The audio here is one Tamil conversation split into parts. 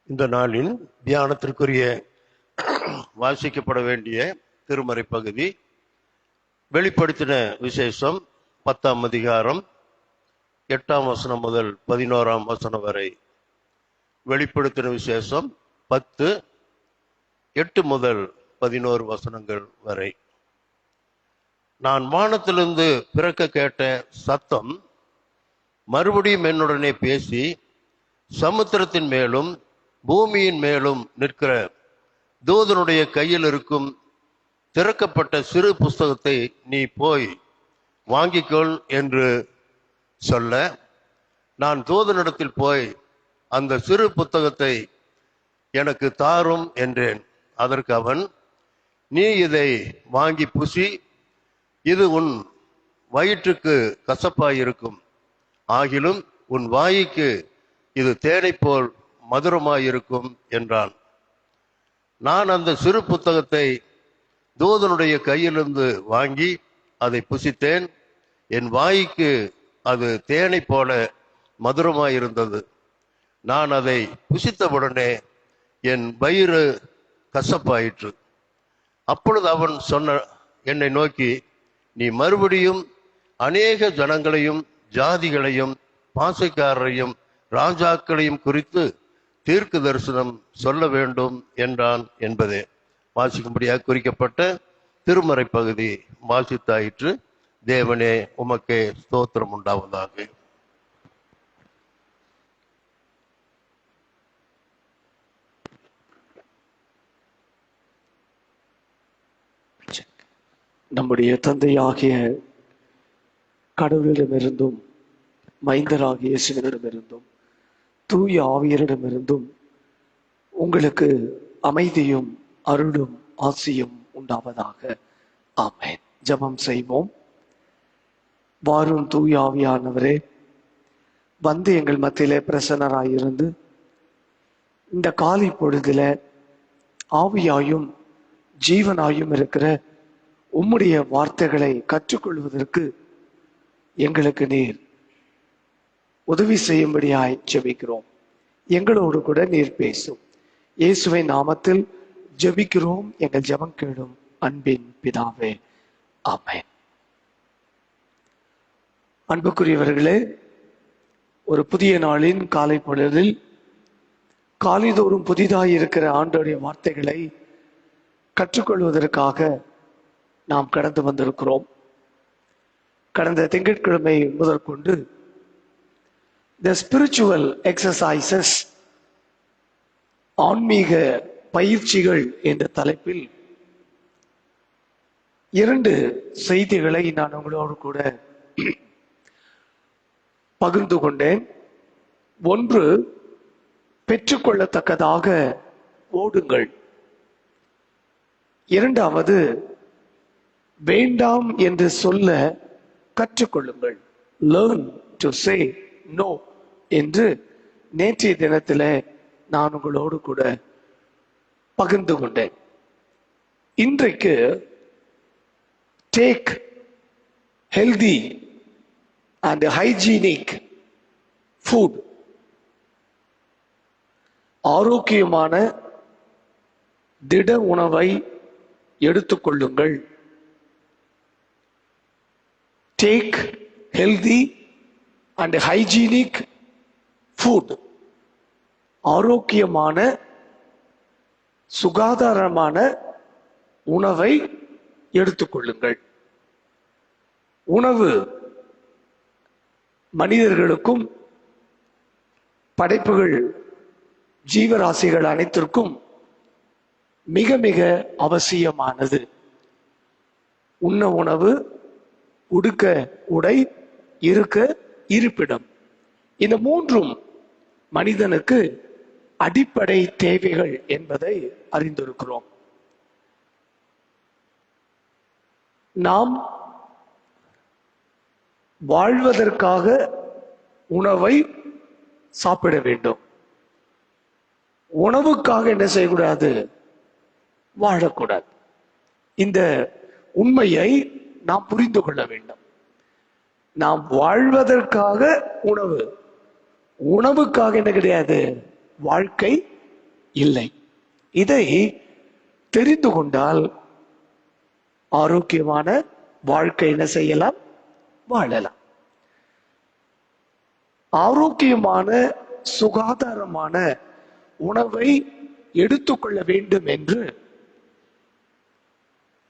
இந்த நாளின் தியானத்திற்குரிய வாசிக்கப்பட வேண்டிய திருமறை பகுதி வெளிப்படுத்தின விசேஷம் 10ஆம் அதிகாரம் 8ஆம் வசனம் முதல் 11ஆம் வசனம் வரை. வெளிப்படுத்தின விசேஷம் 10 8 முதல் 11 வசனங்கள் வரை. நான் வானத்திலிருந்து பிறக்க கேட்ட சத்தம் மறுபடியும் என்னுடனே பேசி, சமுத்திரத்தின் மேலும் பூமியின் மேலும் நிற்கிற தூதனுடைய கையில் இருக்கும் திறக்கப்பட்ட சிறு புஸ்தகத்தை நீ போய் வாங்கிக்கொள் என்று சொல்ல, நான் தூதனிடத்தில் போய் அந்த சிறு புத்தகத்தை எனக்கு தாரும் என்றேன். அதற்கு அவன், நீ இதை வாங்கி புசி, இது உன் வயிற்றுக்கு கசப்பாயிருக்கும், ஆகிலும் உன் வாய்க்கு இது தேனை போல் மதுரமாயிருக்கும் என்றான். நான் அந்த சிறு புத்தகத்தை தூதனுடைய கையிலிருந்து வாங்கி அதை புசித்தேன். என் வாய்க்கு அது தேனை போல மதுரமாயிருந்தது. நான் அதை புசித்தவுடனே என் வயிறு கசப்பாயிற்று. அப்பொழுது அவன் என்னை நோக்கி, நீ மறுபடியும் அநேக ஜனங்களையும் ஜாதிகளையும் பாசைக்காரரையும் ராஜாக்களையும் குறித்து தீர்க்க தரிசனம் சொல்ல வேண்டும் என்றான் என்பதே வாசிக்கும்படியாக குறிக்கப்பட்ட திருமறை பகுதி வாசித்தாயிற்று. தேவனே, உமக்கே ஸ்தோத்திரம் உண்டாவதாக. நம்முடைய தந்தையாகிய கடவுளிடமிருந்தும் மைந்தராகிய இயேசுவினிடமிருந்தும் தூய ஆவியரிடமிருந்தும் உங்களுக்கு அமைதியும் அருளும் ஆசியும் உண்டாவதாக. ஆமென். ஜெபம் செய்வோம். வாரும் தூய ஆவியானவரே, வந்து எங்கள் மத்தியிலே பிரசன்னராயிருந்து இந்த காலை பொழுதில ஆவியாயும் ஜீவனாயும் இருக்கிற உம்முடைய வார்த்தைகளை கற்றுக்கொள்வதற்கு எங்களுக்கு நீர் உதவி செய்யும்படியாய் ஜெபிக்கிறோம். எங்களோடு கூட நீர் பேசும். இயேசுவின் நாமத்தில் ஜெபிக்கிறோம், எங்கள் ஜெபம் கேளும் அன்பின் பிதாவே. ஆமென். அன்புக்குரியவர்களே, ஒரு புதிய நாளின் காலை பொழுதில் காலைதோறும் புதிதாய் இருக்கிற ஆண்டோடைய வார்த்தைகளை கற்றுக்கொள்வதற்காக நாம் கடந்து வந்திருக்கிறோம். கடந்த திங்கட்கிழமை முதற்கொண்டு The spiritual exercises, ஆன்மீக பயிற்சிகள் என்ற தலைப்பில் 2 செய்திகளை நான் உங்களோடு கூட பகிர்ந்து கொண்டேன். ஒன்று, பெற்றுக்கொள்ளத்தக்கதாக ஓடுங்கள். இரண்டாவது, வேண்டாம் என்று சொல்ல கற்றுக்கொள்ளுங்கள். Learn to say no என்று நேற்றைய தினத்தில் நான் உங்களோடு கூட பகிர்ந்து கொண்டேன். இன்றைக்கு take healthy and hygienic food, ஆரோக்கியமான திட உணவை எடுத்துக்கொள்ளுங்கள். Take healthy and hygienic food, ஆரோக்கியமான சுகாதாரமான உணவை எடுத்துக்கொள்ளுங்கள். உணவு மனிதர்களுக்கும் படைப்புகள் ஜீவராசிகள் அனைத்திற்கும் மிக மிக அவசியமானது. உண்ண உணவு, உடுக்க உடை, இருக்க இருப்பிடம், இந்த 3ம் மனிதனுக்கு அடிப்படை தேவைகள் என்பதை அறிந்திருக்கிறோம். நாம் வாழ்வதற்காக உணவை சாப்பிட வேண்டும். உணவுக்காக என்ன செய்யக்கூடாது? வாழக்கூடாது. இந்த உண்மையை நாம் புரிந்து கொள்ள வேண்டும். நாம் வாழ்வதற்காக உணவு, உணவுக்காக என்ன கிடையாது, வாழ்க்கை இல்லை. இதை தெரிந்து கொண்டால் ஆரோக்கியமான வாழ்க்கை என்ன செய்யலாம்? வாழலாம். ஆரோக்கியமான சுகாதாரமான உணவை எடுத்துக்கொள்ள வேண்டும் என்று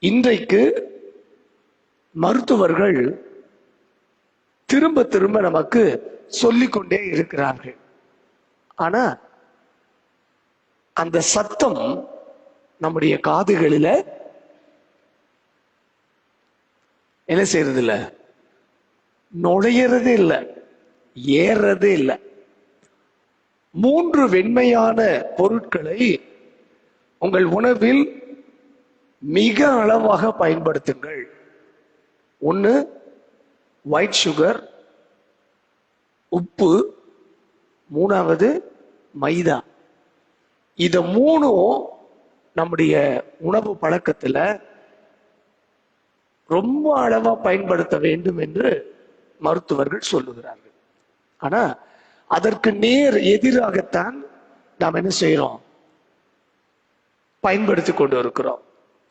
இன்றைக்கு மருத்துவர்கள் திரும்ப திரும்ப நமக்கு சொல்லிக்கொண்டே இருக்கிறார்கள். ஆனா அந்த சத்தம் நம்முடைய காதுகளில என்ன செய்யறது இல்ல, நுழையறதே இல்லை, ஏறதே இல்லை. 3 வெண்மையான பொருட்களை உங்கள் உணவில் மிக அளவாக பயன்படுத்துங்கள். ஒன்று ஒயிட் சுகர், உப்பு, 3வது மைதா. இத 3ம் நம்முடைய உணவு பழக்கத்துல ரொம்ப அளவா பயன்படுத்த வேண்டும் என்று மருத்துவர்கள் சொல்லுகிறார்கள். ஆனா அதற்கு நேர் எதிராகத்தான் நாம் என்ன செய்யறோம்? பயன்படுத்தி கொண்டு இருக்கிறோம்.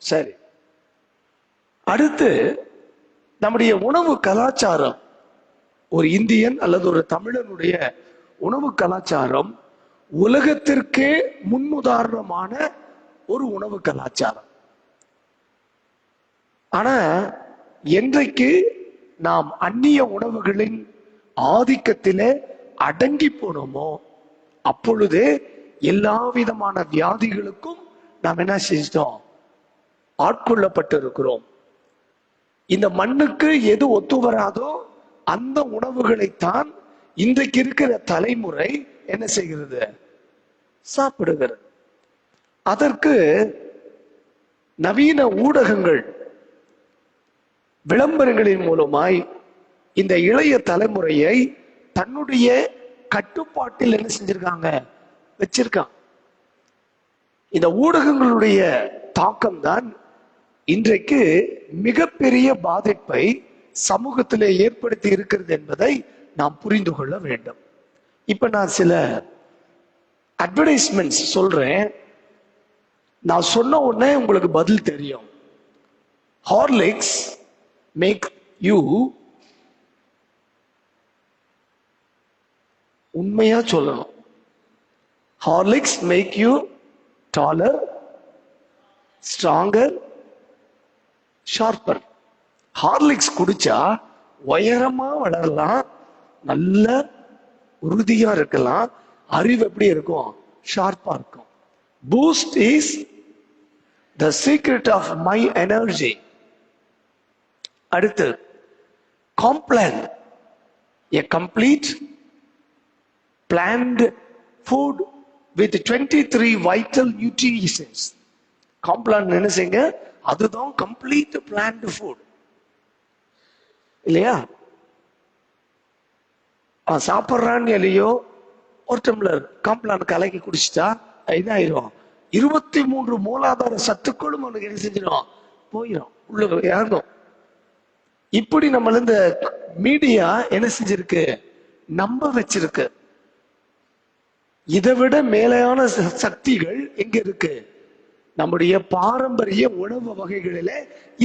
சரி, அடுத்து நம்முடைய உணவு கலாச்சாரம், ஒரு இந்தியன் அல்லது ஒரு தமிழனுடைய உணவு கலாச்சாரம் உலகத்திற்கே முன்னுதாரணமான ஒரு உணவு கலாச்சாரம். ஆனா என்றைக்கு நாம் அந்நிய உணவுகளின் ஆதிக்கத்திலே அடங்கி போனோமோ அப்பொழுதே எல்லா விதமான வியாதிகளுக்கும் நாம் என்ன செஞ்சோம்? ஆட்கொள்ளப்பட்டு இருக்கிறோம். இந்த மண்ணுக்கு எது ஒத்து வராதோ அந்த உணவுகளைத்தான் இன்றைக்கு இருக்கிற தலைமுறை என்ன செய்கிறது? சாப்பிடுகிறது. அதற்கு நவீன ஊடகங்கள் விளம்பரங்களின் மூலமாய் இந்த இளைய தலைமுறையை தன்னுடைய கட்டுப்பாட்டில் என்ன செஞ்சிருக்காங்க? வச்சிருக்காங்க. இந்த ஊடகங்களுடைய தாக்கம் தான் இன்றைக்கு மிகப்பெரிய பாதிப்பை சமூகத்திலே ஏற்படுத்தி இருக்கிறது என்பதை நாம் புரிந்து கொள்ள வேண்டும். இப்ப நான் சில அட்வர்டைஸ்மெண்ட்ஸ் சொல்றேன். நான் சொன்ன உடனே உங்களுக்கு பதில் தெரியும். ஹார்லிக்ஸ் மேக் யூ, உண்மையா சொல்லணும், Horlicks make you taller, stronger, sharper. Horlicks குடிச்சா உயரமா வளரலாம், நல்ல உறுதியா இருக்கலாம், அறிவு எப்படி இருக்கும்? ஷார்ப்பா இருக்கும். Boost is the secret of my energy. அடுத்து Complan, a complete planned food with 23 vital nutrients. Complan என்ன செய்யுங்க? அதுதான் கம்ப்ளீட் பிளான்ட் ஃபுட் இல்லையா? சாப்பிட்றான்னு இல்லையோ ஒரு டம்ளர் காம்ப்ளான் கலக்கி குடிச்சிட்டா இதாயிரும். 23 மூலாதார சத்துக்களும் அவனுக்கு என்ன செஞ்சிடும்? போயிடும், உள்ள இறங்கும். இப்படி நம்மள இந்த மீடியா என்ன செஞ்சிருக்கு? நம்ப வச்சிருக்கு. இதை விட மேலான சக்திகள் எங்க இருக்கு? நம்முடைய பாரம்பரிய உணவு வகைகளில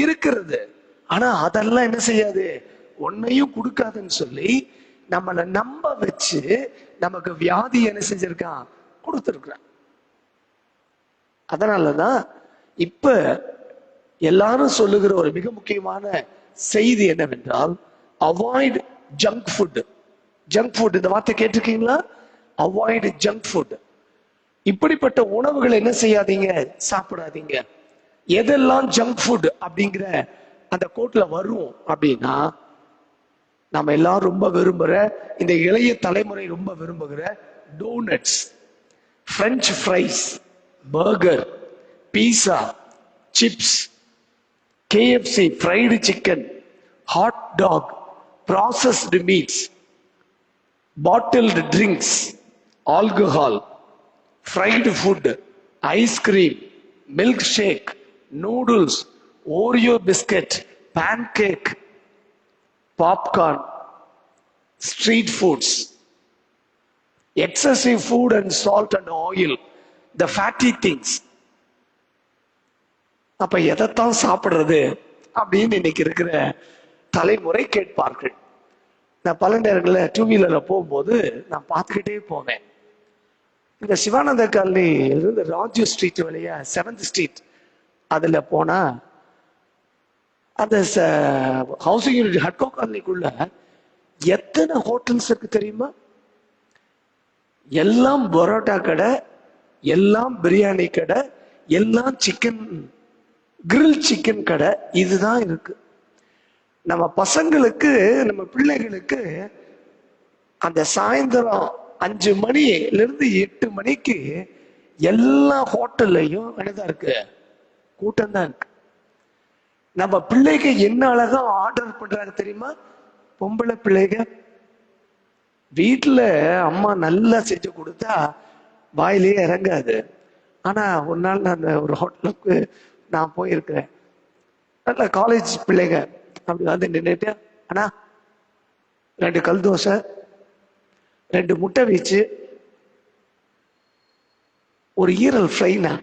இருக்கிறது. ஆனா அதெல்லாம் என்ன செய்யாது? ஒன்னையும் கொடுக்காதுன்னு சொல்லி நம்மளை நம்ப வச்சு நமக்கு வியாதி என்ன செஞ்சிருக்கான்? கொடுத்திருக்கிறான். அதனாலதான் இப்ப எல்லாரும் சொல்லுகிற ஒரு மிக முக்கியமான செய்தி என்னவென்றால், avoid junk food. Junk food, இந்த வார்த்தை கேட்டிருக்கீங்களா? Avoid junk food. இப்படிப்பட்ட உணவுகளை என்ன செய்யாதீங்க? சாப்பிடாதீங்க. எதெல்லாம் ஜங்க் ஃபுட் அப்படிங்கிற அந்த கோட்ல வரும் அப்படின்னா, நம்ம எல்லாரும் ரொம்ப விரும்புற, இந்த இளைய தலைமுறை ரொம்ப விரும்புகிற donuts, French fries, burger, pizza, chips, KFC, fried chicken, hot dog, processed meats, bottled drinks, alcohol, fried food, ice cream, milk shake, noodles, Oreo biscuit, pancake, popcorn, street foods, excessive food and salt and oil, the fatty things. அப்ப எதைத்தான் சாப்பிடுறது அப்படின்னு இன்னைக்கு இருக்கிற தலைமுறை கேட்பார்கள். நான் பல நேரங்களில் டூ வீலர்ல போகும்போது நான் பார்த்துக்கிட்டே போனேன். இந்த சிவானந்த காலனி இருந்து ராஜு ஸ்ட்ரீட் வழியா 7th ஸ்ட்ரீட் அதுல போனா அந்த ஹவுசிங் யூனிட் ஹட்கோ காலனிக்குள்ள எத்தனை ஹோட்டல்ஸ் இருக்கு தெரியுமா? எல்லாம் பரோட்டா கடை, எல்லாம் பிரியாணி கடை, எல்லாம் சிக்கன் கிரில் சிக்கன் கடை, இதுதான் இருக்கு. நம்ம பசங்களுக்கு, நம்ம பிள்ளைகளுக்கு அந்த சாயந்தரம் 5 மணில இருந்து 8 மணிக்கு எல்லா ஹோட்டல்லையும் என்னதான் இருக்கு? கூட்டம் தான் இருக்கு. நம்ம பிள்ளைக்கு என்ன அழகா ஆர்டர் பண்றாங்க தெரியுமா? பொம்பளை பிள்ளைங்க வீட்டுல அம்மா நல்லா செஞ்சு கொடுத்தா வாயிலேயே இறங்காது. ஆனா ஒரு நாள் நான் ஒரு ஹோட்டலுக்கு நான் போயிருக்கிறேன். நல்ல காலேஜ் பிள்ளைங்க அப்படி வந்து நின்றுட்டு, ஆனா 2 கல் தோசை, 2 முட்டை வீச்சு, ஒரு ஈரல் ஃப்ரைனா.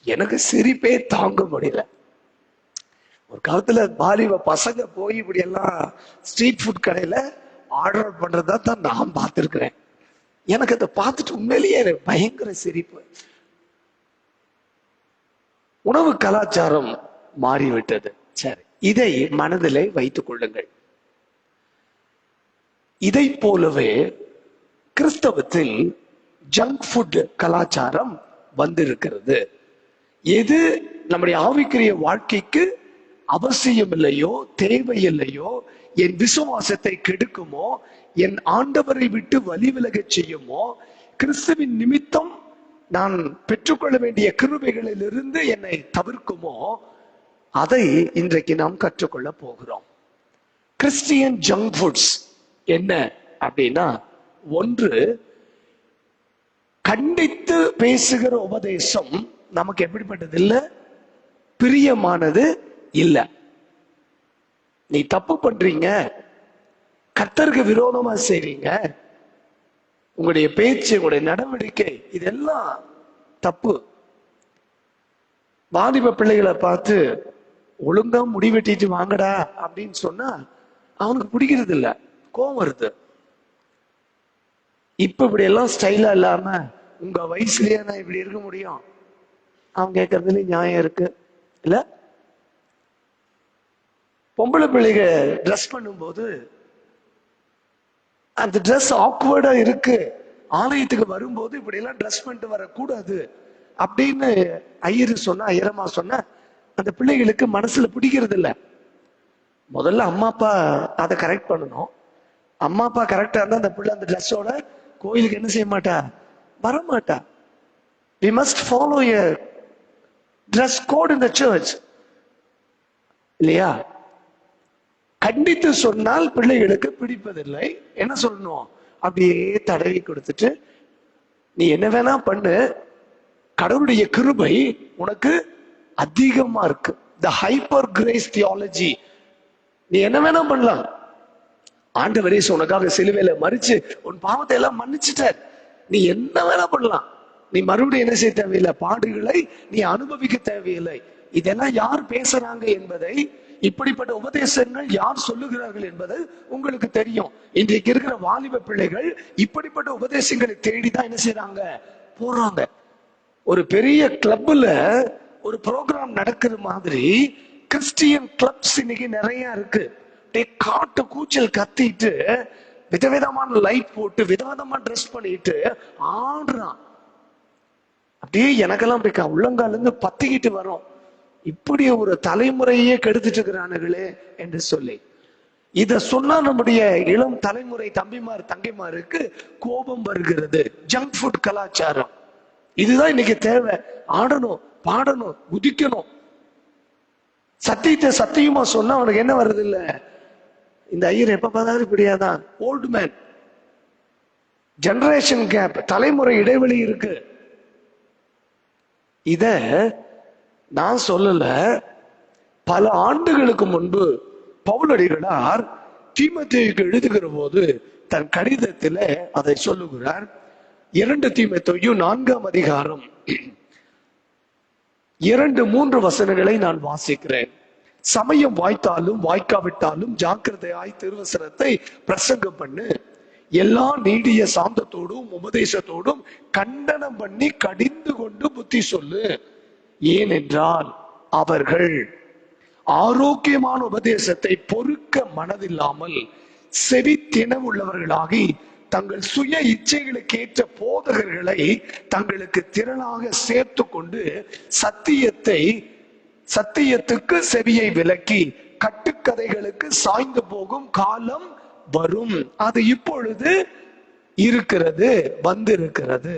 எனக்கு சிரிப்பே தாங்க முடியல. ஒரு காலத்துல வாலிப பசங்க போய் இப்படி எல்லாம் ஸ்ட்ரீட் ஃபுட் கடையில ஆர்டர் பண்றதா தான் நான் பார்த்திருக்கிறேன். எனக்கு அதை பார்த்துட்டு உண்மையிலேயே எனக்கு பயங்கர சிரிப்பு. உணவு கலாச்சாரம் மாறிவிட்டது. சரி, இதை மனதிலே வைத்துக் கொள்ளுங்கள். இதை போலவே கிறிஸ்தவத்தில் ஜங்க் ஃபுட் கலாச்சாரம் வந்திருக்கிறது. எது நம்முடைய ஆவிக்குரிய வாழ்க்கைக்கு அவசியம் இல்லையோ, தேவையில்லையோ, என் விசுவாசத்தை கெடுக்குமோ, என் ஆண்டவரை விட்டு வழி விலகச் செய்யுமோ, கிறிஸ்துவின் நிமித்தம் நான் பெற்றுக்கொள்ள வேண்டிய கிருபைகளில் இருந்து என்னை தவிர்க்குமோ, அதை இன்றைக்கு நாம் கற்றுக்கொள்ள போகிறோம். கிறிஸ்டியன் ஜங்க் ஃபுட்ஸ் என்ன அப்படின்னா, ஒன்று, கண்டித்து பேசுகிற உபதேசம் நமக்கு எப்படிப்பட்டது இல்ல? பிரியமானது இல்ல. நீ தப்பு பண்றீங்க, கர்த்தருக்கு விரோதமா செய்றீங்க, உங்களுடைய பேச்சு, உங்களுடைய நடவடிக்கை இதெல்லாம் தப்பு. வாலிப பிள்ளைகளை பார்த்து ஒழுங்கா முடிவெட்டிட்டு வாங்கடா அப்படின்னு சொன்னா அவனுக்கு பிடிக்கிறது இல்ல, கோவம் வருது. இப்ப இப்படி எல்லாம் ஸ்டைலா இல்லாம உங்க வயசுலயே நான் இப்படி இருக்க முடியும், அவன் கேட்கறதுல நியாயம் இருக்கு இல்ல? பொம்பளை பிள்ளைங்க ட்ரெஸ் பண்ணும்போது அந்த ட்ரெஸ் ஆக்வர்டா இருக்கு, ஆலயத்துக்கு வரும்போது இப்படி எல்லாம் ட்ரெஸ் பண்ணிட்டு வரக்கூடாது அப்படின்னு ஐயரமா சொன்ன அந்த பிள்ளைகளுக்கு மனசுல பிடிக்கிறது இல்ல. முதல்ல அம்மா அப்பா அதை கரெக்ட் பண்ணணும். அம்மா அப்பா கரெக்டா இருந்தா அந்த பிள்ளை அந்த ட்ரெஸ்ஸோட கோயிலுக்கு என்ன செய்ய மாட்டா? வரமாட்டா. We must follow a dress code in the church, இல்லையா? கண்டித்து சொன்னால் பிள்ளைகளுக்கு பிடிப்பதில்லை. என்ன சொல்லணும்? அப்படியே தடவி கொடுத்துட்டு நீ என்ன வேணா பண்ணு, கடவுளுடைய கிருபை உனக்கு அதிகமா இருக்கு. த ஹைப்பர் கிரேஸ் தியாலஜி. நீ என்ன வேணா பண்ணலாம், ஆண்டவரே உனக்காக சிலுவையில மரிச்சு உன் பாவத்தை எல்லாம் மன்னிச்சுட்டார், நீ என்ன வேணா பண்ணலாம், நீ மறுபடியும் என்ன செய்ய தேவையில்லை, பாடுகளை நீ அனுபவிக்க தேவையில்லை. இதெல்லாம் யார் பேசுறாங்க என்பதை, இப்படிப்பட்ட உபதேசங்கள் யார் சொல்லுகிறார்கள் என்பது உங்களுக்கு தெரியும். இன்றைக்கு இருக்கிற வாலிப பிள்ளைகள் இப்படிப்பட்ட உபதேசங்களை தேடிதான் என்ன செய்யறாங்க? போறாங்க. ஒரு பெரிய கிளப்ல ஒரு ப்ரோக்ராம் நடக்கிற மாதிரி கிறிஸ்டியன் கிளப்ஸ் இன்னைக்கு நிறைய இருக்கு. காட்டு கூச்சல் கத்திட்டு, விதவிதமான லைட் போட்டு, விதவிதமா ட்ரெஸ் பண்ணிட்டு ஆடுறான். அப்படியே எனக்கெல்லாம் அப்படி உள்ளங்கால இருந்து பத்திக்கிட்டு வரும், இப்படி ஒரு தலைமுறையே கெடுத்துட்டு இருக்கிறானுங்களே என்று சொல்லி. இத சொன்னா நம்முடைய இளம் தலைமுறை தம்பிமார் தங்கைமாருக்கு கோபம் வருகிறது. ஜங்க் ஃபுட் கலாச்சாரம் இதுதான் இன்னைக்கு தேவை. ஆடணும், பாடணும், குதிக்கணும். சத்தியத்தை சத்தியமா சொன்னா அவனுக்கு என்ன வருது இல்ல, இந்த ஐயர் எப்ப பார்த்தாலும் இப்படியாதான். ஓல்டு மேன், ஜெனரேஷன் கேப், தலைமுறை இடைவெளி இருக்கு. இத நான் சொல்லல, பல ஆண்டுகளுக்கு முன்பு 2 தீமோத்தேயு 4ஆம் அதிகாரம் 2-3 வசனங்களை நான் வாசிக்கிறேன். சமயம் வாய்த்தாலும் வாய்க்காவிட்டாலும் ஜாக்கிரதையாய் திருவசனத்தை பிரசங்கம் பண்ணு. எல்லா நீடிய சாந்தத்தோடும் உபதேசத்தோடும் கண்டனம் பண்ணி கடிந்து கொண்டு புத்தி சொல்லு. ஏனென்றால் அவர்கள் ஆரோக்கியமான உபதேசத்தை பொறுக்க மனதில்லாமல் செவித்தினவுள்ளவர்களாகி தங்கள் சுய இச்சைகளுக்கு ஏற்ற போதகர்களை தங்களுக்கு திரளாக சேர்த்து கொண்டு சத்தியத்துக்கு செவியை விலக்கி கட்டுக்கதைகளுக்கு சாய்ந்து போகும் காலம் வரும். அது இப்பொழுது இருக்கிறது, வந்திருக்கிறது.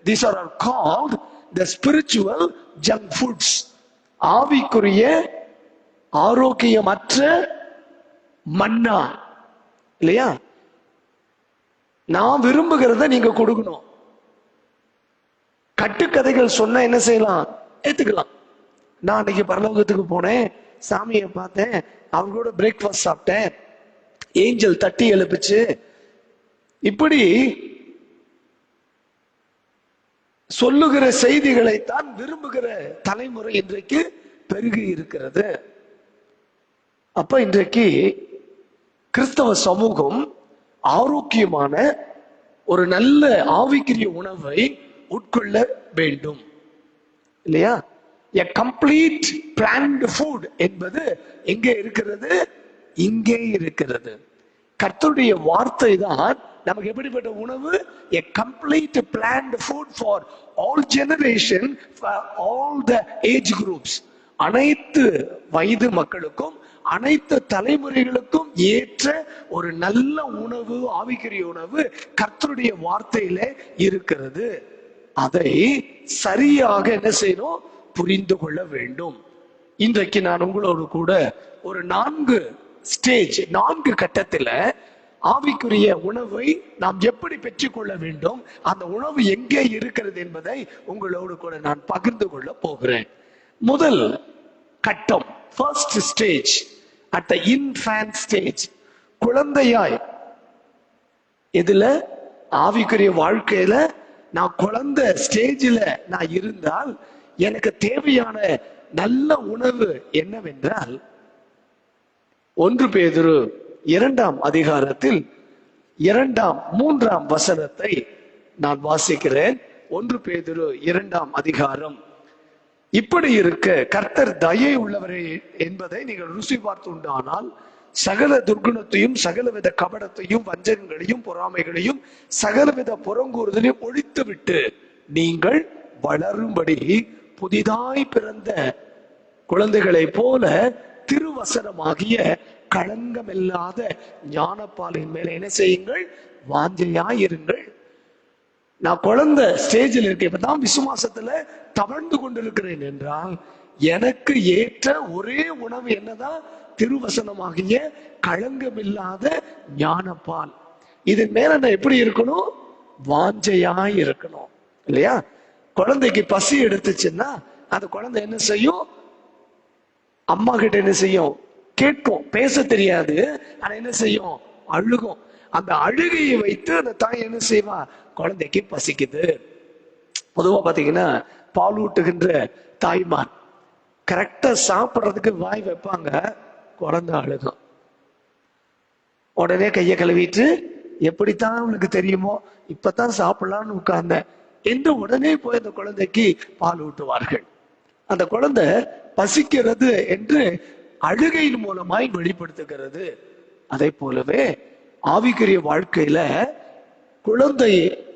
These are all called the spiritual junk foods. ஆவிக்குரிய ஆரோக்கியமற்ற மன்னா, இல்லையா? நான் விரும்புகிறத நீங்க கொடுக்கணும். கட்டுக்கதைகள் சொன்ன என்ன செய்யலாம்? ஏத்துக்கலாம். நான் அன்னைக்கு பரலோகத்துக்கு போனேன், சாமியை பார்த்தேன், அவங்களோட பிரேக்ஃபாஸ்ட் சாப்பிட்டேன், ஏஞ்சல் தட்டி எழுப்பிச்சு, இப்படி சொல்லுகிற செய்திகளைத்தான் விரும்புகிற தலைமுறை இன்றைக்கு பெருகி இருக்கிறது. அப்ப இன்றைக்கு கிறிஸ்தவ சமூகம் ஆரோக்கியமான ஒரு நல்ல ஆவிக்குரிய உணவை உட்கொள்ள வேண்டும், இல்லையா? A complete planned food என்பது எங்கே இருக்கிறது? இங்கே இருக்கிறது. கர்த்தருடைய வார்த்தை தான் நமக்கு எப்படிப்பட்ட உணவு? A complete planned food for all generation, for all the age groups. அனைத்து வயது மக்களுக்கும் அனைத்து தலைமுறைகளுக்கும் ஏற்ற ஒரு நல்ல உணவு, ஆவிக்குரிய உணவு கர்த்தருடைய வார்த்தையில இருக்கிறது. அதை சரியாக என்ன செய்யணும்? புரிந்து கொள்ள வேண்டும். இன்றைக்கு நான் உங்களோடு கூட ஒரு 4 ஸ்டேஜ், 4 கட்டத்துல ஆவிக்குரிய உணவை நாம் எப்படி பெற்றுக்கொள்ள வேண்டும், அந்த உணவு எங்கே இருக்கிறது என்பதை உங்களோடு கூட நான் பகிர்ந்து கொள்ள போகிறேன். முதல் கட்டம், first stage, at the infant stage. குழந்தையாய், இதுல ஆவிக்குரிய வாழ்க்கையில நான் குழந்தை ஸ்டேஜில் நான் இருந்தால் எனக்கு தேவையான நல்ல உணவு என்னவென்றால், 1 பேதுரு 2ஆம் அதிகாரத்தில் 2ஆம் 3ஆம் வசனத்தை நான் வாசிக்கிறேன். 1 பேதுரு 2ஆம் அதிகாரம். இப்படி இருக்க கர்த்தர் தயை உள்ளவரே என்பதை நீங்கள் ருசி பார்த்து உண்டானால் சகல துர்குணத்தையும் சகலவித கபடத்தையும் வஞ்சகங்களையும் பொறாமைகளையும் சகலவித புறங்கூறுதலையும் ஒழித்து விட்டு நீங்கள் வளரும்படி புதிதாய் பிறந்த குழந்தைகளை போல திருவசனமாகிய களங்கமில்லாத ஞானப்பாலின் மேல என்ன செய்யுங்கள்? வாஞ்சையாயிருங்கள். நான் குழந்தை ஸ்டேஜில் இருக்கேன், இப்பதான் விசுவாசத்துல தவழ்ந்து கொண்டிருக்கிறேன் என்றால் எனக்கு ஏற்ற ஒரே உணவு என்னதான்? திருவசனமாகிய களங்கமில்லாத ஞானப்பால். இதன் மேல நான் எப்படி இருக்கணும்? வாஞ்சையாய் இருக்கணும், இல்லையா? குழந்தைக்கு பசி எடுத்துச்சுன்னா அந்த குழந்தை என்ன செய்யும்? அம்மா கிட்ட என்ன செய்யும்? கேட்கும். பேச தெரியாது, ஆனா என்ன செய்யும்? அழுகும். அந்த அழுகையை வைத்து அந்த தாய் என்ன செய்வா? குழந்தைக்கு பசிக்குது. பொதுவா பாத்தீங்கன்னா பாலூட்டுகின்ற தாய்மார் கரெக்டா சாப்பிட்றதுக்கு வாய் வைப்பாங்க, குழந்தை அழுகும். உடனே கையை கழுவிட்டு எப்படித்தான் அவனுக்கு தெரியுமோ இப்பதான் சாப்பிடலான்னு உட்கார்ந்த என்று உடனே போய் அந்த குழந்தைக்கு பால் ஊட்டுவார்கள். அந்த குழந்தை பசிக்கிறது என்று அழுகையின் மூலமாய் வெளிப்படுத்துகிறது. அதே போலவே ஆவிக்குரிய வாழ்க்கையில குழந்தை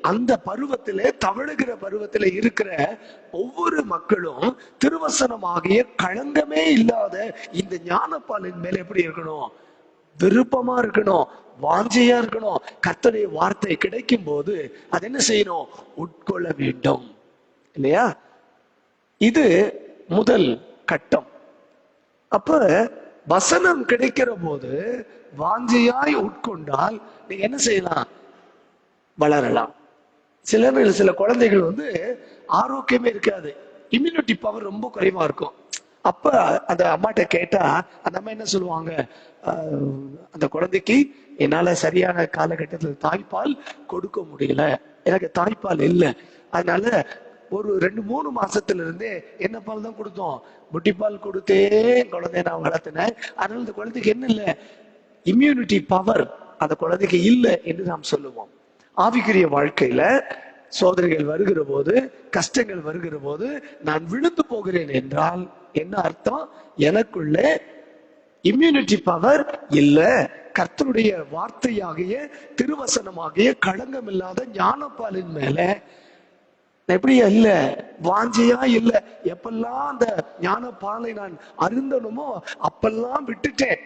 அந்த பருவத்திலே, தவழுகிற பருவத்திலே இருக்கிற ஒவ்வொரு மக்களும் திருவசனமாகிய களங்கமே இல்லாத இந்த ஞானப்பாலின் மேல எப்படி இருக்கணும்? விருப்பமா இருக்கணும், வாஞ்சையா இருக்கணும். கர்த்தருடைய வார்த்தை கிடைக்கும் போது அது என்ன செய்யணும்? உட்கொள்ள வேண்டும், இல்லையா? இது முதல் கட்டம். அப்ப வசனம் கிடைக்கிற போது வாஞ்சையாய் உட்கொண்டால் நீங்க என்ன செய்யலாம்? வளரலாம். சில குழந்தைகள் ஆரோக்கியமே இருக்காது, இம்யூனிட்டி பவர் ரொம்ப குறைவா இருக்கும். அப்ப அந்த அம்மாட்ட கேட்டா அந்த அம்மா என்ன சொல்லுவாங்க, அந்த குழந்தைக்கு என்னால சரியான காலகட்டத்தில் தாய்ப்பால் கொடுக்க முடியல, எனக்கு தாய்ப்பால் இல்லை, அதனால ஒரு 2-3 மாசத்துல இருந்தே என்ன பால் தான் கொடுத்தோம், முட்டிப்பால் கொடுத்தே குழந்தைய நான் வளர்த்தினேன். அதனால இந்த குழந்தைக்கு என்ன இல்லை, இம்யூனிட்டி பவர் அந்த குழந்தைக்கு இல்லை என்று நாம் சொல்லுவோம். ஆவிக்குரிய வாழ்க்கையில சோதனைகள் வருகிற போது, கஷ்டங்கள் வருகிற போது நான் விழுந்து போகிறேன் என்றால் என்ன அர்த்தம், எனக்குள்ள இம்யூனிட்டி பவர் இல்ல. கர்த்தருடைய வார்த்தையாகிய திருவசனமாகிய களங்கம் இல்லாத ஞானப்பாலின் மேல எப்படியா இல்ல, வாஞ்சியா இல்ல. எப்பெல்லாம் அந்த ஞானப்பாலை நான் அருந்தணுமோ அப்பெல்லாம் விட்டுட்டேன்.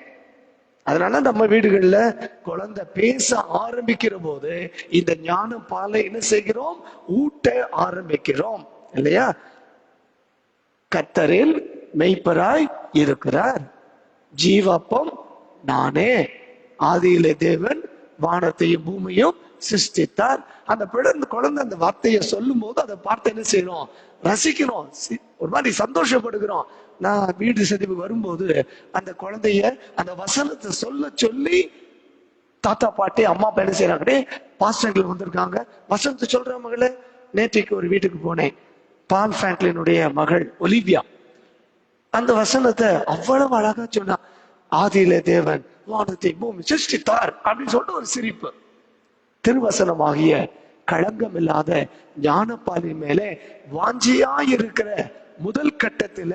அதனால நம்ம வீடுகள்ல குழந்தை பேச ஆரம்பிக்கிற போது இந்த ஞான பாலை என்ன செய்கிறோம், ஊட்ட ஆரம்பிக்கிறோம் இல்லையா. கர்த்தரில் மெய்ப்பராய் இருக்கிறார், ஜீவப்பம் நானே, ஆதியிலே தேவன் வானத்தையும் பூமியும் சிருஷ்டித்தார். அந்த குழந்தை அந்த வார்த்தையை சொல்லும் போது அதை பார்த்து என்ன செய்யறோம், ரசிக்கிறோம், ஒரு மாதிரி சந்தோஷப்படுகிறோம். நான் வீடு சதிவுக்கு வரும்போது அந்த குழந்தைய அந்த வசனத்தை சொல்ல சொல்லி தாத்தா பாட்டி அம்மா அப்பா என்ன செய்யறாங்க, பாஸ்டர்கள் வந்திருக்காங்க, வசனத்தை சொல்ற மகளே. நேற்றைக்கு ஒரு வீட்டுக்கு போனேன், பால் பிராங்க்லினுடைய மகள் ஒலிவியா அந்த வசனத்தை அவ்வளவு அழகா சொன்னா, ஆதியிலே தேவன் வானத்தை பூமி சிருஷ்டித்தார் அப்படின்னு சொல்லிட்டு ஒரு சிரிப்பு. திருவசனமாகிய களங்கம் இல்லாத ஞானப்பாலின் மேலே வாஞ்சியா இருக்கிற முதல் கட்டத்துல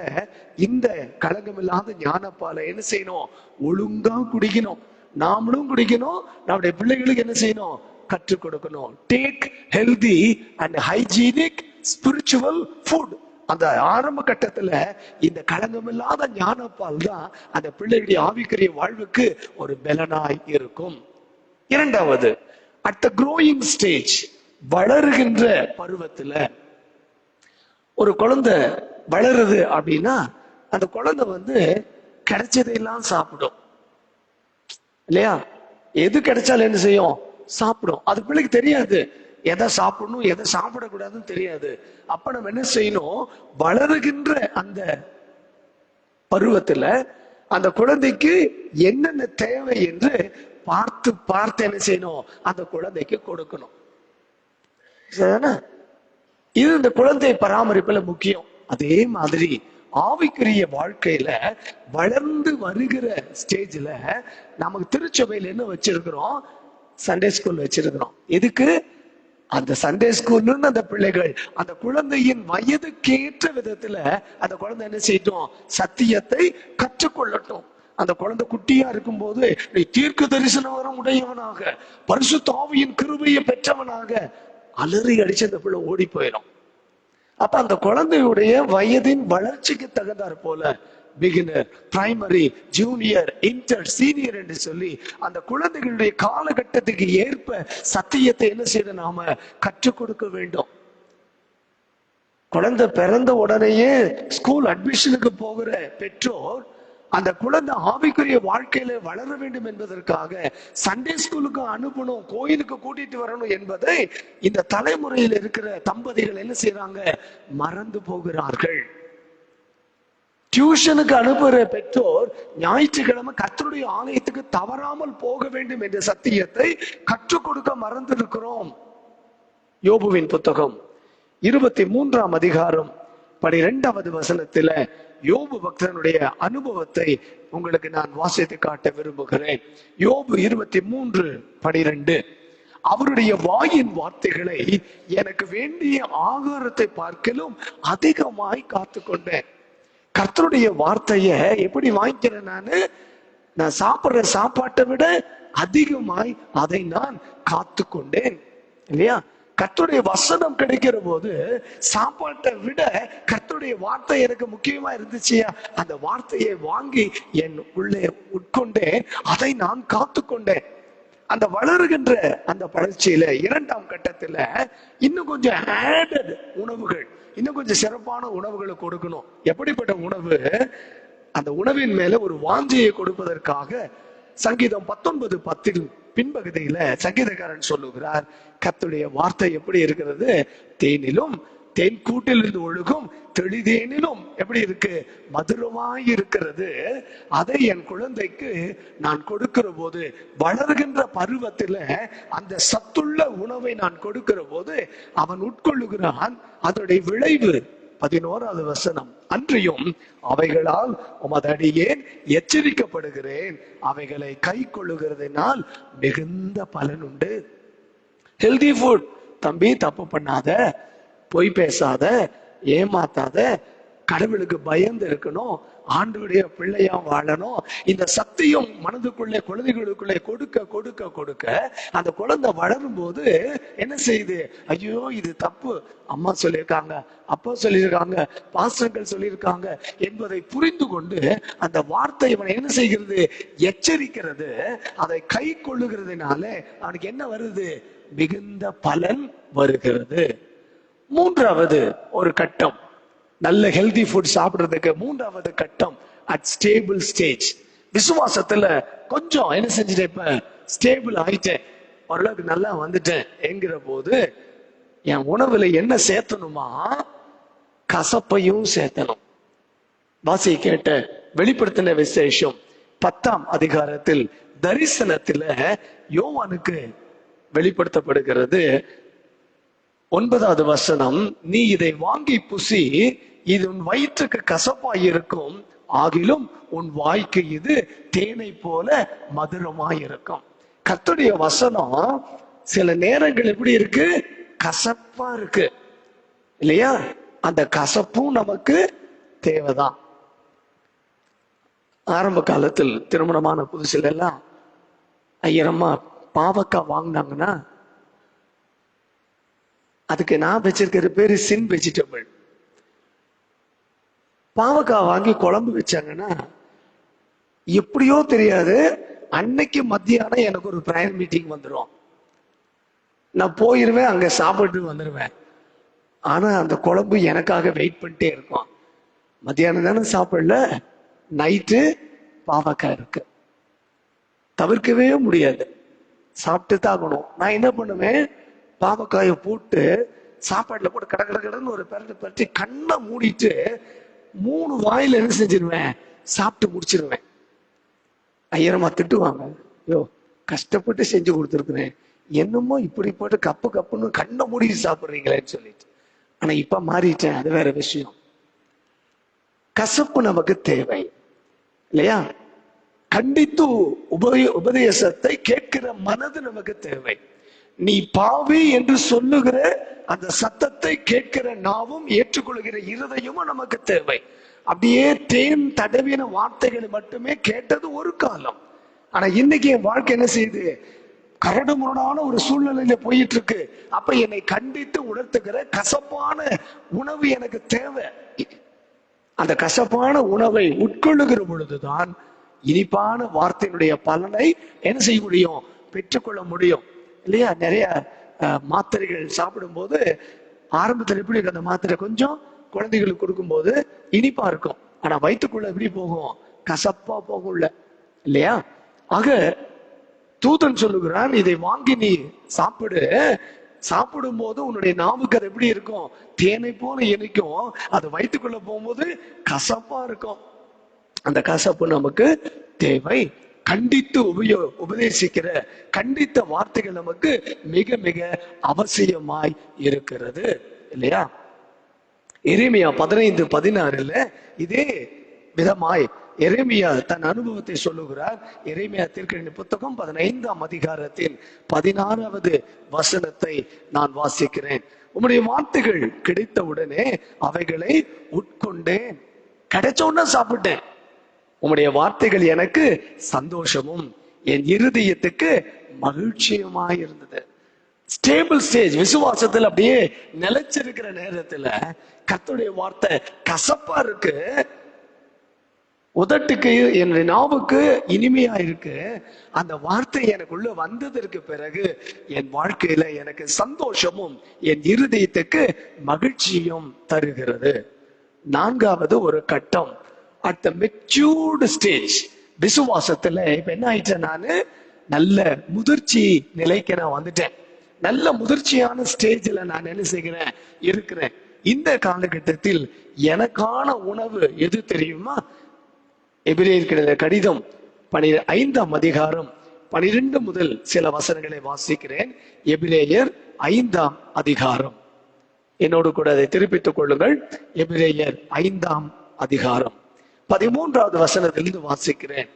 இந்த களங்கம் இல்லாத ஞானப்பாலை என்ன செய்யணும், ஒழுங்கா குடிக்கணும். நாமளும் குடிக்கணும், நம்முடைய பிள்ளைகளுக்கு என்ன செய்யணும், கற்றுக் கொடுக்கணும். Take healthy and hygienic spiritual food. அந்த ஆரம்ப கட்டத்துல இந்த களங்கம் இல்லாத ஞானப்பால் தான் அந்த பிள்ளைகளுடைய ஆவிக்குரிய வாழ்வுக்கு ஒரு பலனாய் இருக்கும். இரண்டாவது, அட் த க்ரோயிங் ஸ்டேஜ், வளருகின்ற பருவத்துல ஒரு குழந்தை வளருது அப்படின்னா அந்த குழந்தை கிடைச்சதையெல்லாம் சாப்பிடும் இல்லையா. எது கிடைச்சாலும் என்ன செய்யும், சாப்பிடும். அது பிள்ளைக்கு தெரியாது எதை சாப்பிடணும் எதை சாப்பிடக்கூடாதுன்னு தெரியாது. அப்ப நம்ம என்ன செய்யணும், வளருகின்ற அந்த பருவத்துல அந்த குழந்தைக்கு என்னென்ன தேவை என்று பார்த்து பார்த்து என்ன செய்யணும், அந்த குழந்தைக்கு கொடுக்கணும். இது இந்த குழந்தை பராமரிப்புல முக்கியம். அதே மாதிரி ஆவிக்குரிய வாழ்க்கையில வளர்ந்து வருகிற ஸ்டேஜ்ல நமக்கு திருச்சபையில என்ன வச்சிருக்கிறோம், சண்டே ஸ்கூல் வச்சிருக்கிறோம். எதுக்கு, அந்த சண்டே ஸ்கூல்ல அந்த பிள்ளைகள் அந்த குழந்தையின் வயதுக்கேற்ற விதத்துல அந்த குழந்தை என்ன செய்யட்டும், சத்தியத்தை கற்றுக்கொள்ளட்டும். அந்த குழந்தை குட்டியா இருக்கும் போது நீ தீர்க்க தரிசனம் வர உடையவனாக, பரிசுத்த ஆவியின் கிருபையை பெற்றவனாக அலறி அடிச்சு அந்த பிள்ளை ஓடி போயிடும். அப்ப அந்த குழந்தையுடைய வயதின் வளர்ச்சிக்கு தகுந்தாற் போல beginner, primary, junior, inter, senior என்று சொல்லி அந்த குழந்தைகளுடைய காலகட்டத்துக்கு ஏற்ப சத்தியத்தை என்ன செய்ய நாம கற்றுக் கொடுக்க வேண்டும். குழந்தை பிறந்த உடனேயே ஸ்கூல் அட்மிஷனுக்கு போகிற பெற்றோர் அந்த குழந்தை ஆவிக்குரிய வாழ்க்கையில வளர வேண்டும் என்பதற்காக சண்டே ஸ்கூலுக்கு அனுப்பணும், கோயிலுக்கு கூட்டிட்டு வரணும் என்பதை இந்த தலைமுறையில் இருக்கிற தம்பதிகள் என்ன செய்யறாங்க, மறந்து போகிறார்கள். டியூஷனுக்கு அனுப்புகிற பெற்றோர் ஞாயிற்றுக்கிழமை கர்த்தருடைய ஆலயத்துக்கு தவறாமல் போக வேண்டும் என்ற சத்தியத்தை கற்றுக் கொடுக்க மறந்திருக்கிறோம். யோபுவின் புத்தகம் 23ஆம் அதிகாரம் 12வது வசனத்துல யோபு பக்தனுடைய அனுபவத்தை உங்களுக்கு நான் வாசித்து காட்ட விரும்புகிறேன். யோபு 23:12, அவருடைய வாயின் வார்த்தைகளை எனக்கு வேண்டிய ஆகாரத்தை பார்க்கலும் அதிகமாய் காத்து கொண்டேன். கர்த்தருடைய வார்த்தைய எப்படி வாங்கிக்கிறேன், நான் சாப்பிடுற சாப்பாட்டை விட அதிகமாய் அதை நான் காத்து கொண்டேன் இல்லையா. கர்த்தருடைய வசனம் கிடைக்கிற போது சாப்பாட்டை விட கர்த்தருடைய வார்த்தை எனக்கு முக்கியமா இருந்துச்சியா, அந்த வார்த்தையை வாங்கி என் உள்ளே உட்கொண்டேன், அதை நான் காத்து கொண்டேன். அந்த வளருகின்ற அந்த வளர்ச்சியில இரண்டாம் கட்டத்துல இன்னும் கொஞ்சம் ஆடட் உணவுகள், இன்னும் கொஞ்சம் சிறப்பான உணவுகளை கொடுக்கணும். எப்படிப்பட்ட உணவு, அந்த உணவின் மேல ஒரு வாஞ்சையை கொடுப்பதற்காக சங்கீதம் 19:10 பின்பகுதியில சங்கீதக்காரன் சொல்லுகிறார், கர்த்தருடைய வார்த்தை எப்படி இருக்கிறது, தேனிலும் தென் கூட்டிலிருந்து ஒழுகும் தெளிதேனிலும் எப்படி இருக்கு, மதுரமாய் இருக்கிறது. அதை என் குழந்தைக்கு நான் கொடுக்கிற போது, வளர்கின்ற பருவத்துல அந்த சத்துள்ள உணவை நான் கொடுக்கிற போது அவன் உட்கொள்ளுகிறான். அதோடைய விளைவு 11வது வசனம், அன்றியும் அவைகளால் உமது அடியேன் எச்சரிக்கப்படுகிறேன், அவைகளை கை கொள்ளுகிறதுனால் மிகுந்த பலன் உண்டு. Healthy food. தம்பி, தப்பு பண்ணாத, பொய் பேசாத, ஏமாத்தாத, கடவுளுக்கு பயந்து இருக்கணும், ஆண்டவருடைய பிள்ளையா வாழணும். இந்த சத்தியம் மனதுக்குள்ளே குழந்தைகளுக்குள்ளே கொடுக்க கொடுக்க கொடுக்க அந்த குழந்தை வளரும் போது என்ன செய்யுது, ஐயோ இது தப்பு, அம்மா சொல்லியிருக்காங்க, அப்பா சொல்லியிருக்காங்க, பாஸ்டர்கள் சொல்லியிருக்காங்க என்பதை புரிந்து கொண்டு அந்த வார்த்தை அவனை என்ன செய்கிறது, எச்சரிக்கிறது. அதை கை கொள்ளுகிறதுனால அவனுக்கு என்ன வருது, மிகுந்த பலன் வருகிறது. 3வது ஒரு கட்டம், நல்ல ஹெல்தி ஃபுட் சாப்பிடுறதுக்கு 3வது கட்டம், அட் ஸ்டேபிள் ஸ்டேஜ். விசுவாசத்துல கொஞ்சம் என்ன செஞ்சுட்டேன், இப்ப ஸ்டேபிள் ஆயிட்டேன், ஓரளவுக்கு நல்லா வந்துட்டேன் என்கிற போது என் உணவுல என்ன சேர்த்தணுமா, கசப்பையும் சேர்த்தணும். வாசி கேட்ட வெளிப்படுத்தின விசேஷம் 10ஆம் அதிகாரத்தில் தரிசனத்துல யோவானுக்கு வெளிப்படுத்தப்படுகிறது. 9வது வசனம், நீ இதை வாங்கி புசி, இது உன் வயிற்றுக்கு கசப்பாய் இருக்கும், ஆகிலும் உன் வாய்க்கு இது தேனை போல மதுரமாய் இருக்கும். கர்த்தருடைய வசனம் சில நேரங்கள் எப்படி இருக்கு, கசப்பா இருக்கு இல்லையா? அந்த கசப்பும் நமக்கு தேவைதான். ஆரம்ப காலத்தில் திருமணமான புதுசுல எல்லாம் ஐயரம்மா பாவக்காய் வாங்கினாங்கன்னா அதுக்கு நான் வச்சிருக்கிற பேரு சின் வெஜிடபிள். பாவக்காய் வாங்கி குழம்பு வச்சாங்கன்னா எப்படியோ தெரியாது, அன்னைக்கு மத்தியானம் எனக்கு ஒரு ப்ரேயர் மீட்டிங் வந்துடும். நான் போயிருவேன், அங்க சாப்பிட்டு வந்துடுவேன். ஆனா அந்த குழம்பு எனக்காக வெயிட் பண்ணிட்டே இருக்கும். மத்தியானம் தானே சாப்பிடல, நைட்டு பாவக்காய் இருக்கு, தவிர்க்கவே முடியாது, சாப்பிட்டு தாக்கணும். நான் என்ன பண்ணுவேன், பாவக்காயை போட்டு சாப்பாட்டுல போட்டு கட கட கடன்னு ஒரு பெரட்டு பற்றி கண்ணை மூடிட்டு 3 வாயில என்ன செஞ்சிருவேன், சாப்பிட்டு முடிச்சிருவேன். ஐயரம்மா திட்டுவாங்க, யோ கஷ்டப்பட்டு செஞ்சு கொடுத்துருக்குறேன், என்னமோ இப்படி போட்டு கப்பு கப்புன்னு கண்ணை மூடி சாப்பிடுறீங்களேன்னு சொல்லிட்டு. ஆனா இப்ப மாறிட்டேன், அது வேற விஷயம். கசப்பு நமக்கு தேவை இல்லையா? கண்டித்து உபதேசத்தை கேட்கிற மனது நமக்கு தேவை. நீ பாவி என்று சொல்லுகிற அந்த சத்தத்தை கேட்கிற நாவும் ஏற்றுக்கொள்கிற இருதயமும் நமக்கு தேவை. அப்படியே தேன் தடவின வார்த்தைகளை மட்டுமே கேட்டது ஒரு காலம். ஆனா இன்னைக்கு என் வாழ்க்கை என்ன செய்யுது, கரடு முரடான ஒரு சூழ்நிலையில போயிட்டு இருக்கு. அப்ப என்னை கண்டித்து உணர்த்துகிற கசப்பான உணவு எனக்கு தேவை. அந்த கசப்பான உணவை உட்கொள்ளுகிற பொழுதுதான் இனிப்பான வார்த்தையினுடைய பலனை என்ன செய்ய முடியும், பெற்றுக்கொள்ள முடியும் இல்லையா? நிறைய மாத்திரைகள் சாப்பிடும் போது ஆரம்பத்தில் எப்படி இருக்கு, அந்த மாத்திரை கொஞ்சம் குழந்தைகளுக்கு கொடுக்கும் போது இனிப்பா இருக்கும், ஆனா வயிற்றுக்குள்ள எப்படி போகும், கசப்பா போகும்ல இல்லையா? ஆக தூதன் சொல்லுகிறான், இதை வாங்கி நீ சாப்பிடு, சாப்பிடும் போது உன்னுடைய நாவுக்கு அது எப்படி இருக்கும், தேனை போல இனிக்கும், அது வயிற்றுக்குள்ள போகும்போது கசப்பா இருக்கும். அந்த கசப்பு நமக்கு தேவை. கண்டித்து உபதேசிக்கிற கண்டித்த வார்த்தைகள் நமக்கு மிக மிக அவசியமாய் இருக்கிறது இல்லையா? எரேமியா 15:16 இதே விதமாய் எரேமியா தன் அனுபவத்தை சொல்லுகிறார். எரேமியா தீர்க்கதரிசி புத்தகம் 15ஆம் அதிகாரத்தின் 16வது வசனத்தை நான் வாசிக்கிறேன். உம்முடைய வார்த்தைகள் கிடைத்த உடனே அவைகளை உட்கொண்டேன். கிடைச்ச உடனே சாப்பிட்டேன். உம்முடைய வார்த்தைகள் எனக்கு சந்தோஷமும் என் இருதயத்துக்கு மகிழ்ச்சியுமாய் இருந்தது. ஸ்டேபிள் ஸ்டேஜ், விசுவாசத்தில் அப்படியே நிலைச்சிருக்கிற நேரத்துல கர்த்தருடைய வார்த்தை கசப்பா இருக்கு, உதட்டுக்கு என்னுடைய நாவுக்கு இனிமையா இருக்கு. அந்த வார்த்தை எனக்குள்ள வந்ததற்கு பிறகு என் வாழ்க்கையில எனக்கு சந்தோஷமும் என் இருதயத்துக்கு மகிழ்ச்சியும் தருகிறது. 4வது ஒரு கட்டம், அட் த மெச்சூர்டு ஸ்டேஜ். விசுவாசத்துல இப்ப என்ன ஆயிட்டேன், நானு நல்ல முதிர்ச்சி நிலைக்கு நான் வந்துட்டேன். நல்ல முதிர்ச்சியான ஸ்டேஜ்ல நான் என்ன செய்கிறேன், இருக்கிறேன். இந்த காலகட்டத்தில் எனக்கான உணவு எது தெரியுமா? எபிரேயர் கடிதம் 5ஆம் அதிகாரம் 12 முதல் சில வசனங்களை வாசிக்கிறேன். எபிரேயர் 5ஆம் அதிகாரம். என்னோடு கூட அதை திருப்பித்துக் கொள்ளுங்கள். எபிரேயர் 5ஆம் அதிகாரம் 13வது வசனத்திலிருந்து வாசிக்கிறேன்.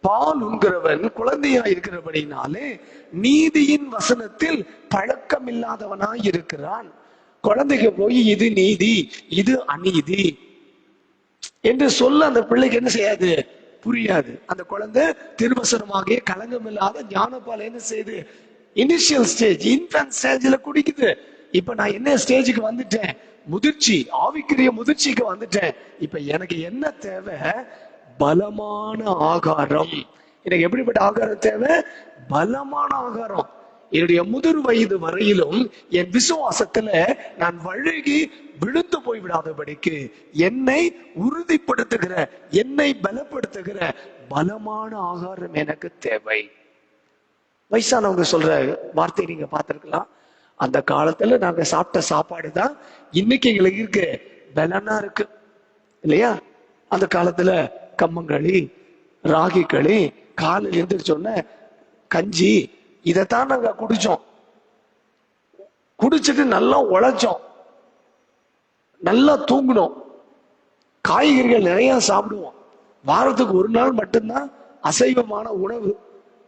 பால் உண்கிறவன் குழந்தையா இருக்கிறபடினாலே நீதியின் வசனத்தில் பழக்கம் இல்லாதவனாய் இருக்கிறான். குழந்தைக்கு போய் இது நீதி இது அநீதி என்று சொல்ல அந்த பிள்ளைக்கு என்ன செய்யாது? புரியாது. அந்த குழந்தை திருவசனமாக களங்கம் இல்லாத ஞானப்பால் என்ன செய்யுது? இனிஷியல் ஸ்டேஜ், இன்ஃபன்ட் ஸ்டேஜ்ல குடிக்குது. இப்ப நான் என்ன ஸ்டேஜுக்கு வந்துட்டேன்? முதிர்ச்சி, ஆவிக்குரிய முதிர்ச்சிக்கு வந்துட்டேன். இப்ப எனக்கு என்ன தேவை? பலமான ஆகாரம். எனக்கு எப்படிப்பட்ட ஆகாரம் தேவை? பலமான ஆகாரம். என்னுடைய முதிர் வயது வரையிலும் என் விசுவாசத்துல நான் வழுகி விழுந்து போய்விடாதபடிக்கு என்னை உறுதிப்படுத்துகிற, என்னை பலப்படுத்துகிற பலமான ஆகாரம் எனக்கு தேவை. வயசானவங்க சொல்ற வார்த்தை நீங்க பார்த்திருக்கலாம். அந்த காலத்துல நாங்க சாப்பிட்ட சாப்பாடு தான் இன்னைக்கு எங்களுக்கு இருக்கு, பலனா இருக்கு இல்லையா? அந்த காலத்துல கம்மங்களி, ராகி களி, காலையில் எழுந்திரிச்சோன்ன கஞ்சி, இதைத்தான் நாங்க குடிச்சோம். குடிச்சிட்டு நல்லா உழைச்சோம், நல்லா தூங்கணும், காய்கறிகள் நிறைய சாப்பிடுவோம். வாரத்துக்கு ஒரு நாள் மட்டும்தான் அசைவமான உணவு,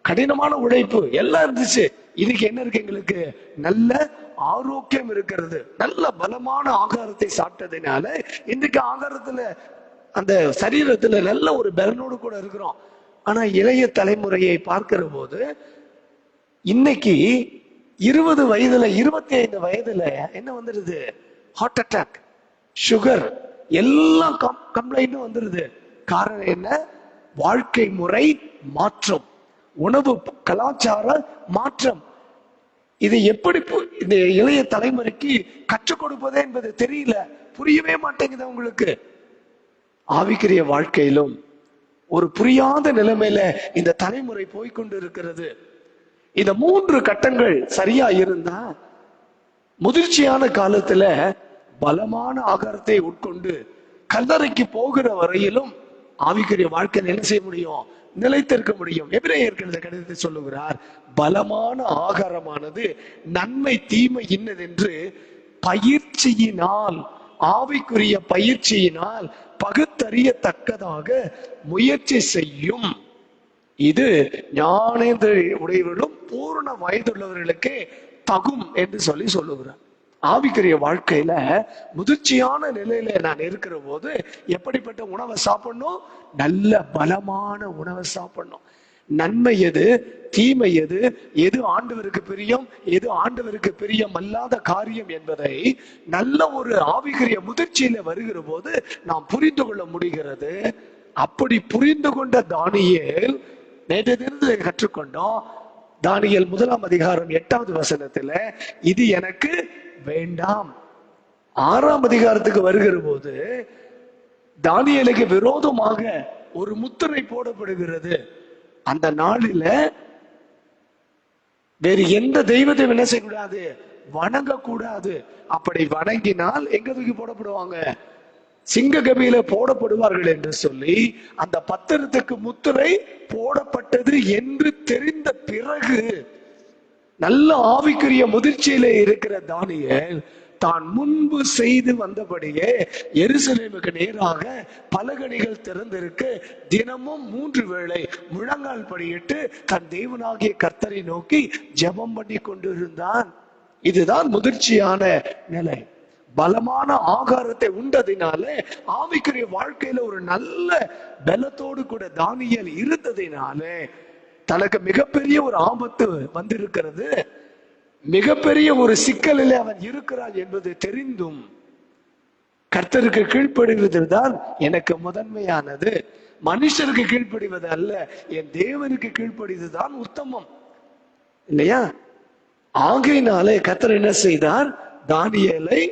கடினமான உழைப்பு எல்லாம் இருந்துச்சு. இதுக்கு என்ன இருக்கு? எங்களுக்கு நல்ல ஆரோக்கியம் இருக்கிறது. நல்ல பலமான ஆகாரத்தை சாப்பிட்டதுனால இன்னைக்கு ஆகாரத்துல அந்த சரீரத்துல நல்ல ஒரு பலனோடு கூட இருக்கிறோம். ஆனா இளைய தலைமுறையை பார்க்கிற போது இன்னைக்கு 20 வயதுல 25 வயதுல என்ன வந்துருது? ஹார்ட் அட்டாக், சுகர், எல்லா கம்ப்ளைண்டும் வந்துருது. காரணம் என்ன? வாழ்க்கை முறை மாற்றம், உணவு கலாச்சார மாற்றம். இது எப்படி இந்த இளைய தலைமுறைக்கு கற்றுக் கொடுப்பதே என்பது தெரியல, புரியவே மாட்டேங்குது உங்களுக்கு. ஆவிக்குரிய வாழ்க்கையிலும் ஒரு புரியாத நிலைமையில இந்த தலைமுறை போய்கொண்டு இருக்கிறது. இந்த 3 கட்டங்கள் சரியா இருந்தா முதிர்ச்சியான காலத்துல பலமான ஆகாரத்தை உட்கொண்டு கல்லறைக்கு போகிற வரையிலும் ஆவிக்குரிய வாழ்க்கையில் என்ன செய்ய முடியும்? நிலைத்திருக்க முடியும். எபிரேயர் கடிதத்தை சொல்லுகிறார், பலமான ஆகாரமானது நன்மை தீமை இன்னதென்று பயிற்சியினால், ஆவிக்குரிய பயிற்சியினால் பகுத்தறியத்தக்கதாக முயற்சி செய்யும். இது ஞானேந்திர உடையவர்களும் பூர்ண வயதுள்ளவர்களுக்கே தகும் என்று சொல்லுகிறார். ஆவிக்குரிய வாழ்க்கையில முதிர்ச்சியான நிலையில நான் இருக்கிற போது எப்படிப்பட்ட உணவை சாப்பிடணும்? நல்ல பலமான உணவை சாப்பிடணும். நன்மை எது, தீமை எது, எது ஆண்டவருக்கு பிரியம், எது ஆண்டவருக்கு பிரியம் அல்லாத காரியம் என்பதை நல்ல ஒரு ஆவிக்குரிய முதிர்ச்சியில வருகிற போது நாம் புரிந்து கொள்ள முடிகிறது. அப்படி புரிந்து கொண்ட தானியேல், நேற்று தினத்துல கற்றுக்கொண்டோம், தானியேல் 1ஆம் அதிகாரம் 8வது வசனத்துல இது எனக்கு வேண்டாம். 6ஆம் அதிகாரத்துக்கு வருகிற போது தானியேலுக்கு விரோதமாக ஒரு முத்திரை போடப்படுகிறது. அந்த நாளில வேறு எந்த தெய்வத்தையும் என்ன செய்யக்கூடாது? வணங்க கூடாது. அப்படி வணங்கினால் எங்க தூக்கி போடப்படுவாங்க? சிங்க கபியில போடப்படுவார்கள் என்று சொல்லி அந்த பத்திரத்துக்கு முத்திரை போடப்பட்டது என்று தெரிந்த பிறகு நல்ல ஆவிக்குரிய முதிர்ச்சியில இருக்கிற தானியேல் தான் முன்பு செய்து வந்தபடியே எருசலேமுக்கு நேராக பலகணிகள் திறந்திருக்க தினமும் 3 வேளை முழங்கால் படியிட்டு தன் தேவனாகிய கர்த்தரை நோக்கி ஜெபம் பண்ணி கொண்டிருந்தான். இதுதான் முதிர்ச்சியான நிலை. பலமான ஆகாரத்தை உண்டதினால ஆவிக்குரிய வாழ்க்கையில ஒரு நல்ல பலத்தோடு கூட தானியேல் இருந்ததினால தனக்கு மிகப்பெரிய ஒரு ஆபத்து வந்திருக்கிறது, மிகப்பெரிய ஒரு சிக்கலில் அவன் இருக்கிறான் என்பது தெரிந்தும் கர்த்தருக்கு கீழ்ப்படுவது தான் எனக்கு முதன்மையானது, மனுஷருக்கு கீழ்ப்படிவது அல்ல, என் தேவனுக்கு கீழ்ப்படிவதுதான் உத்தமம் இல்லையா? ஆகையினாலே கர்த்தர் என்ன செய்தார்? தானியேலை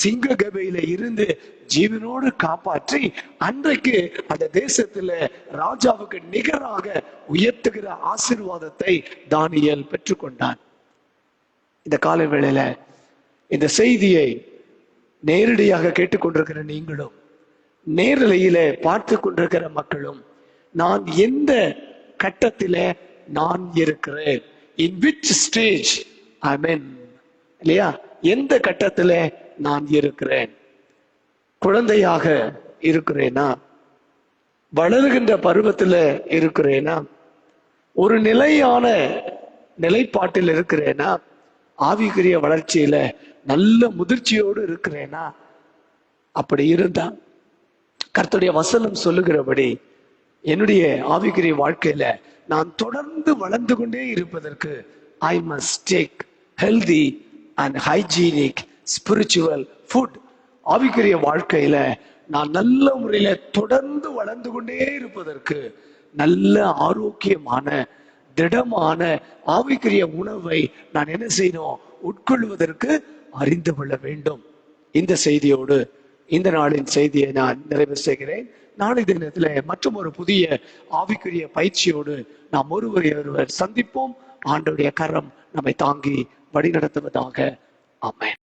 சிங்க கபையில இருந்து ஜீவனோடு காப்பாற்றி அன்றைக்கு அந்த தேசத்துல ராஜாவுக்கு நிகராக உயர்த்துகிற ஆசீர்வாதத்தை தானியேல் பெற்றுக்கொண்டான். இந்த காலை வேளையில இந்த செய்தியை நேரடியாக கேட்டுக்கொண்டிருக்கிற நீங்களும், நேரலையில பார்த்து கொண்டிருக்கிற மக்களும், நான் எந்த கட்டத்தில நான் இருக்கிறேன், இன் விச் ஸ்டேஜ் ஐ மீன், இல்லையா? எந்த கட்டத்தில நான் இருக்கிறேன்? குழந்தையாக இருக்கிறேனா? வளர்கின்ற பருவத்தில் இருக்கிறேனா? ஒரு நிலையான நிலைப்பாட்டில் இருக்கிறேனா? ஆவிக்குரிய வளர்ச்சியில நல்ல முதிர்ச்சியோடு இருக்கிறேனா? அப்படி இருந்தா கர்த்தருடைய வசனம் சொல்லுகிறபடி என்னுடைய ஆவிக்குரிய வாழ்க்கையில நான் தொடர்ந்து வளர்ந்து கொண்டே இருப்பதற்கு I must take healthy and hygienic spiritual food. ஆவிக்குரிய வாழ்க்கையில நான் நல்ல முறையில தொடர்ந்து வளர்ந்து கொண்டே இருப்பதற்கு நல்ல ஆரோக்கியமான திடமான ஆவிக்குரிய உணவை நான் என்ன செய்யணும்? உட்கொள்வதற்கு அறிந்து கொள்ள வேண்டும். இந்த செய்தியோடு இந்த நாளின் செய்தியை நான் நிறைவு செய்கிறேன். நாளை தினத்துல மற்றும் ஒரு புதிய ஆவிக்குரிய பயிற்சியோடு நாம் ஒருவர் சந்திப்போம். ஆண்டவருடைய கரம் நம்மை தாங்கி வழி நடத்துவதாக. ஆமென்.